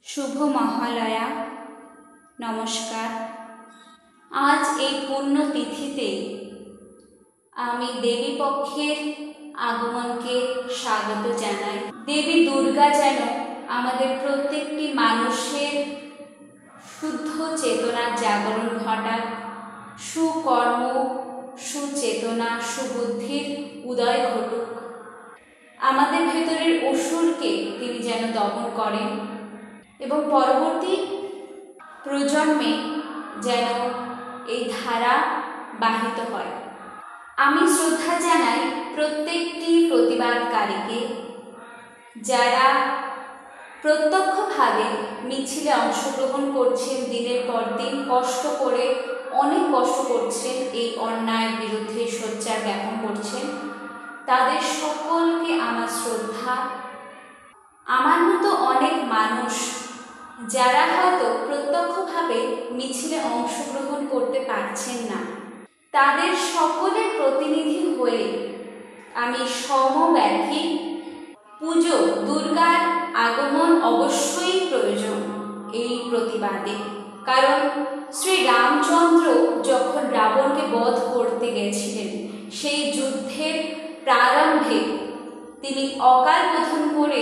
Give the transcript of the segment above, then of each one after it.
শুভ মহালয়া। নমস্কার। আজ এই পুণ্যতিথিতে আমি দেবী পক্ষের আগমনকে স্বাগত জানাই। দেবী দুর্গা যেন আমাদের প্রত্যেকটি মানুষের শুদ্ধ চেতনার জাগরণ ঘটাক, সুকর্ম, সুচেতনা, সুবুদ্ধির উদয় ঘটুক। আমাদের ভেতরের অসুরকে তিনি যেন দমন করেন এবং পরবর্তী প্রজন্মে যেন এই ধারা বাহিত হয়। আমি শ্রদ্ধা জানাই প্রত্যেকটি প্রতিবাদকারীকে, যারা প্রত্যক্ষভাবে মিছিলে অংশগ্রহণ করছেন, দিনের পর দিন কষ্ট করে, অনেক কষ্ট করছেন, এই অন্যায়ের বিরুদ্ধে সোচ্চার জ্ঞাপন করছেন। তাদের সকলকে আমার শ্রদ্ধা। আমার মতো অনেক মানুষ যারা হয়তো প্রত্যক্ষভাবে মিছিলে অংশগ্রহণ করতে পারছেন না, তাদের সকলের প্রতিনিধি হয়ে আমি সমব্যথী। পুজো, দুর্গার আগমন অবশ্যই প্রয়োজন এই প্রতিবাদে। কারণ শ্রী রামচন্দ্র যখন রাবণকে বধ করতে গেছিলেন, সেই যুদ্ধের প্রারম্ভে তিনি অকাল বোধন করে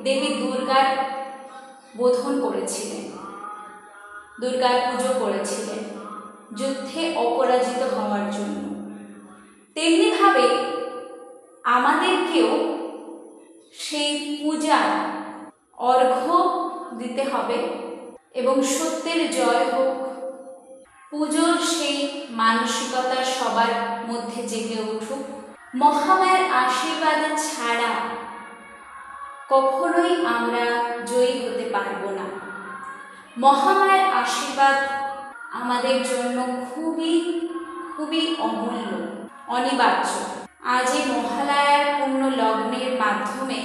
দেবী দুর্গার বোধন করেছিলেন, দুর্গার পুজো করেছিলেন যুদ্ধে অপরাজিত হওয়ার জন্য। তেমনিভাবে আমাদেরকেও সেই পূজার অর্ঘ্য দিতে হবে এবং সত্যের জয় হোক। পুজোর সেই মানসিকতা সবার মধ্যে জেগে উঠুক। মহামায়ার আশীর্বাদ ছাড়া কখনোই আমরা জয়ী হতে পারবো না। মহামায়ার আশীর্বাদ আমাদের জন্য খুবই খুবই অমূল্য, অনিবার্য। আজ এই মহালয়ার পুণ্য লগ্নের মাধ্যমে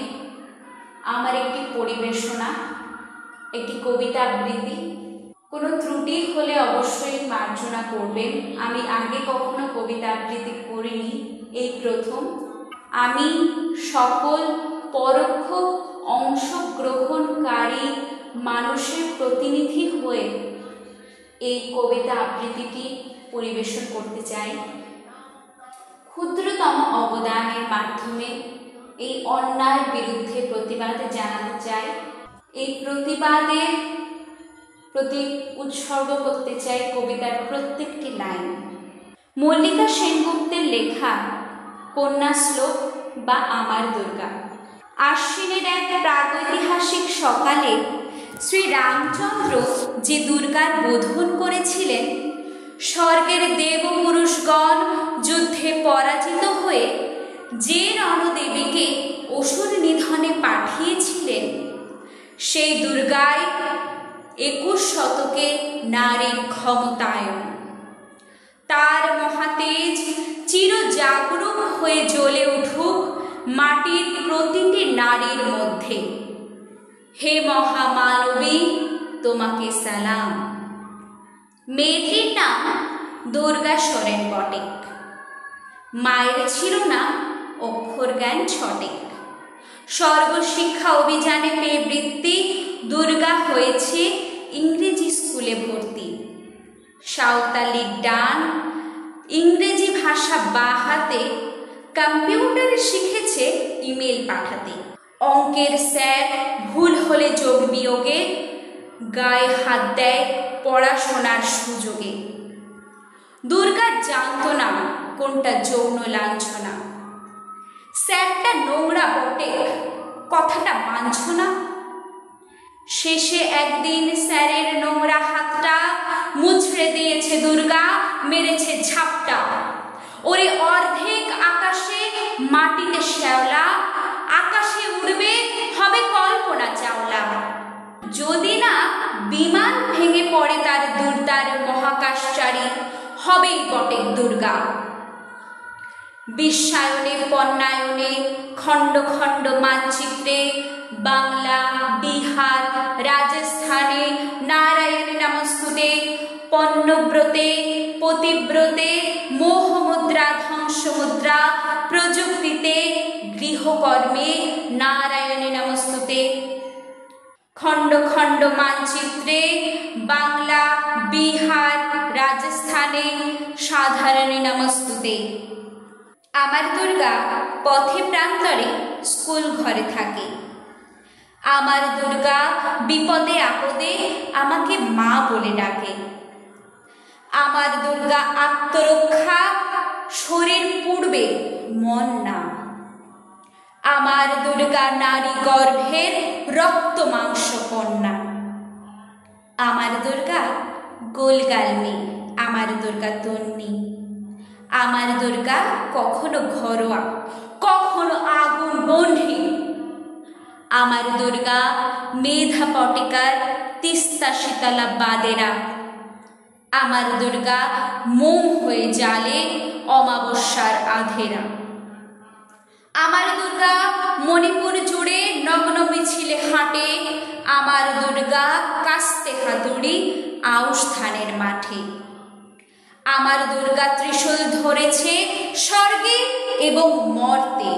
আমার একটি পরিবেশনা, একটি কবিতা আবৃত্তি। কোনো ত্রুটি হলে অবশ্যই মার্জনা করবেন। আমি আগে কখনো কবিতা আবৃত্তি করিনি, এই প্রথম। আমি সকল পরোক্ষ অংশগ্রহণকারী মানুষের প্রতিনিধি হয়ে এই কবিতা আবৃত্তিটি পরিবেশন করতে চাই। ক্ষুদ্রতম অবদানের মাধ্যমে এই অন্যায়ের বিরুদ্ধে প্রতিবাদ জানাতে চাই। এই প্রতিবাদের প্রতি উৎসর্গ করতে চাই কবিতার প্রত্যেকটি লাইন। মল্লিকা সেনগুপ্তের লেখা কন্যা শ্লোক বা আমার দুর্গা। আশ্বিনের এক প্রাগৈতিহাসিক সকালে শ্রী রামচন্দ্র যে দুর্গার বোধন করেছিলেন, স্বর্গের দেবপুরুষগণ যুদ্ধে পরাজিত হয়ে যে রণদেবীকে অসুর নিধনে পাঠিয়েছিলেন, সেই দুর্গাই 21 শতকে নারীর ক্ষমতায়ন। তার মহাতেজ চিরজাগরুক হয়ে জ্বলে উঠুক মাটির প্রতিটি নারীর মধ্যে। হে মহামানবী, তোমাকে সালাম। মেয়েটির নাম দুর্গা সরেন বটেক। মায়ের ছিল না অক্ষর জ্ঞান ছটেক। সর্বশিক্ষা অভিযানে পেয়ে বৃত্তি দুর্গা হয়েছে ইংরেজি স্কুলে ভর্তি। সাঁওতালি ডান, ইংরেজি ভাষা বা হাতে, কম্পিউটারে শিখেছে ইমেল পাঠাতে। অঙ্কের স্যার ভুল হলে যোগ বিয়োগে গায়ে হাত দেয় পড়াশোনার সুযোগে। দুর্গা জানত না কোনটা যৌন লাঞ্ছনা। স্যারটা নোংরা বটে, কথাটা মানছ না। শেষে একদিন স্যারের নোংরা হাতটা মুছড়ে দিয়েছে দুর্গা, মেরেছে ঝাপটা। ওরে অর্ধেক আকাশে মাটিতে শ্যাওলা, আকাশে উড়বে হবে কল্পনা চাওলা। যদি না বিমান ভেঙে পড়ে তার দুর্দার মহাকাশচারী, হবেই বটেক দুর্গা। বিশ্বায়নে পণ্যায়নে খণ্ড খণ্ড মানচিত্রে বাংলা, বিহার, রাজস্থানে নারায়ণে নমস্তুতে, পণ্যব্রতে, পতিব্রতে, মোহমুদ্রা, ধ্বংসমুদ্রা, প্রযুক্তিতে, গৃহকর্মে নারায়ণে নমস্তুতে। খণ্ড খণ্ড মানচিত্রে বাংলা, বিহার, রাজস্থানে সাধারণে নমস্তুতে। আমার দুর্গা পথে প্রান্তরে স্কুল ঘরে থাকে। আমার দুর্গা বিপদে আপদে আমাকে মা বলে ডাকে। আমার দুর্গা আত্মরক্ষা, শরীর পূর্বে মন না। আমার দুর্গা নারী গর্ভের রক্ত মাংস কন্যা। আমার দুর্গা গোলগাল মেয়ে, আমার দুর্গা তন্নি। আমার দুর্গা কখনো ঘরোয়া, কখনো আগুন বন্ধি। আমার দুর্গা মেধা পটিকার তিস্তা শীতলা বাদেরা। আমার দুর্গা মোম হয়ে জ্বালে অমাবস্যার আধেরা। আমার দুর্গা মণিপুর জুড়ে নগ্ন মিছিলে হাঁটে। আমার দুর্গা কাস্তে হাতুড়ি আউশ ধানের মাঠে। আমার দুর্গা ত্রিশূল ধরেছে স্বর্গে এবং মর্তে।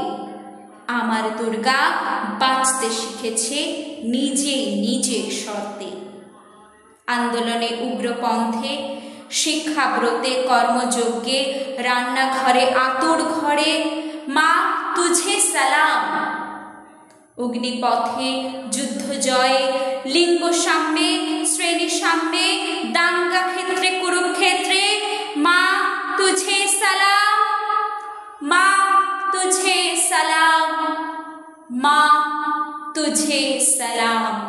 আমার দুর্গা বাঁচতে শিখেছে নিজে নিজের শর্তে। আন্দোলনে উগ্রপন্থে, শিক্ষাব্রতে, কর্মযজ্ঞে, রান্নাঘরে, আতুর ঘরে মা তুঝে সালাম। অগ্নিপথে, যুদ্ধ জয়ে, লিঙ্গ সামনে, শ্রেণী সামনে, দাঙ্গা ক্ষেত্রে, কুরুক্ষেত্রে মা তুঝে সালাম, মা তুঝে সালাম, মা তুঝে সালাম।